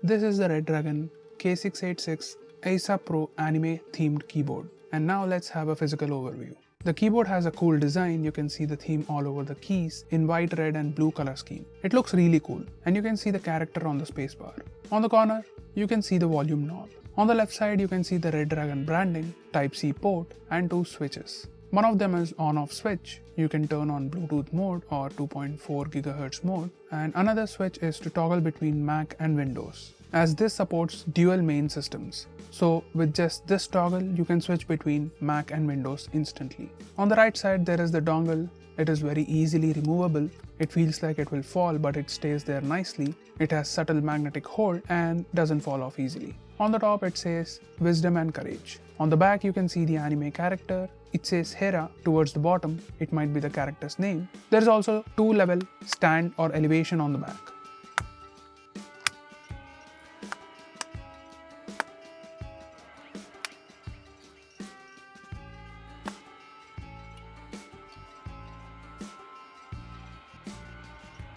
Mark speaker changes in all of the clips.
Speaker 1: This is the Redragon K686 Eisa Pro anime themed keyboard. And now let's have a physical overview. The keyboard has a cool design. You can see the theme all over the keys in white, red and blue color scheme. It looks really cool and you can see the character on the spacebar. On the corner, you can see the volume knob. On the left side, you can see the Redragon branding, Type-C port and 2 switches. One of them is on-off switch. You can turn on Bluetooth mode or 2.4 GHz mode, and another switch is to toggle between Mac and Windows, as this supports dual main systems. So with just this toggle, you can switch between Mac and Windows instantly. On the right side, there is the dongle. It is very easily removable. It feels like it will fall, but it stays there nicely. It has subtle magnetic hold and doesn't fall off easily. On the top, it says Wisdom and Courage. On the back, you can see the anime character. It says Hera towards the bottom. It might be the character's name. There is also 2-level stand or elevation on the back.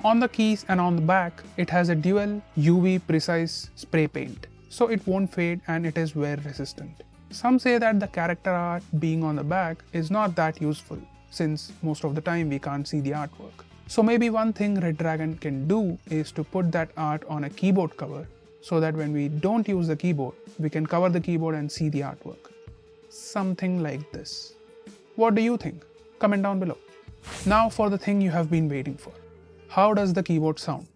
Speaker 1: On the keys and on the back, it has a dual UV precise spray paint, so it won't fade and it is wear resistant. Some say that the character art being on the back is not that useful, since most of the time we can't see the artwork. So maybe one thing Redragon can do is to put that art on a keyboard cover, so that when we don't use the keyboard, we can cover the keyboard and see the artwork. Something like this. What do you think? Comment down below. Now for the thing you have been waiting for. How does the keyboard sound?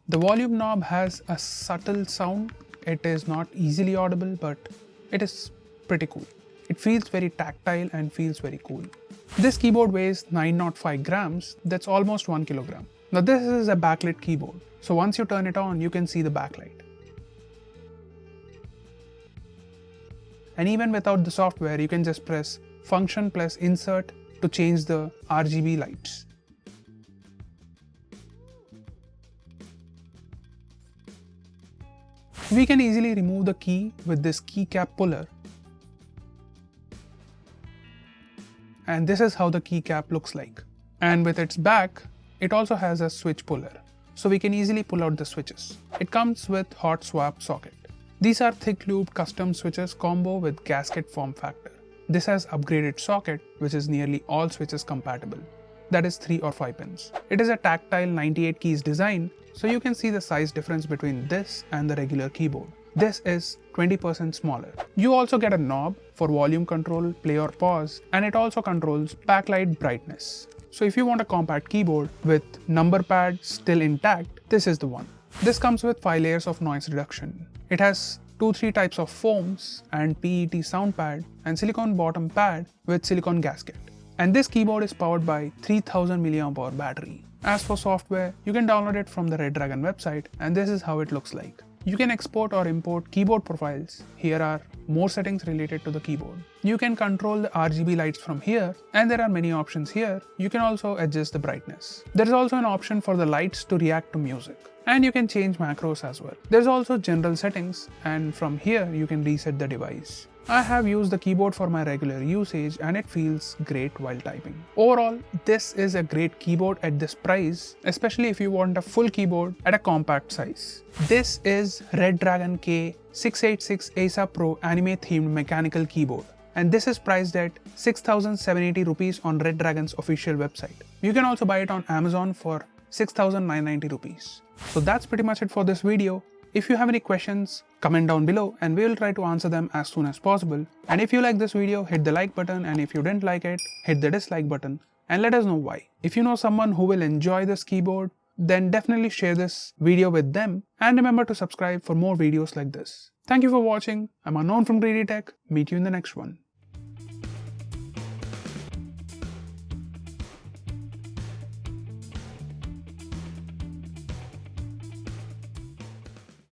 Speaker 1: The volume knob has a subtle sound. It is not easily audible, but it is pretty cool. It feels very tactile and feels very cool. This keyboard weighs 905 grams, that's almost 1 kilogram. Now this is a backlit keyboard, so once you turn it on, you can see the backlight. And even without the software, you can just press function plus insert to change the RGB lights. We can easily remove the key with this keycap puller. And this is how the keycap looks like. And with its back, it also has a switch puller, so we can easily pull out the switches. It comes with hot swap socket. These are thick loop custom switches combo with gasket form factor. This has upgraded socket, which is nearly all switches compatible. That is 3 or 5 pins. It is a tactile 98 keys design, so you can see the size difference between this and the regular keyboard. This is 20% smaller. You also get a knob for volume control, play or pause, and it also controls backlight brightness. So if you want a compact keyboard with number pad still intact, this is the one. This comes with 5 layers of noise reduction. It has 2-3 types of foams and PET sound pad and silicone bottom pad with silicone gasket. And this keyboard is powered by 3000 mAh battery. As for software, you can download it from the Redragon website, and this is how it looks like. You can export or import keyboard profiles. Here are more settings related to the keyboard. You can control the RGB lights from here, and there are many options here. You can also adjust the brightness. There is also an option for the lights to react to music. And you can change macros as well. There's also general settings, and from here you can reset the device. I have used the keyboard for my regular usage and it feels great while typing. Overall, this is a great keyboard at this price, especially if you want a full keyboard at a compact size. This is Redragon K686 Eisa Pro anime themed mechanical keyboard, and this is priced at 6,780 rupees on Redragon's official website. You can also buy it on Amazon for 6,990 rupees. So that's pretty much it for this video. If you have any questions, comment down below and we will try to answer them as soon as possible. And if you like this video, hit the like button, and if you didn't like it, hit the dislike button and let us know why. If you know someone who will enjoy this keyboard, then definitely share this video with them, and remember to subscribe for more videos like this. Thank you for watching. I'm Unknown from GreedyTech. Meet you in the next one.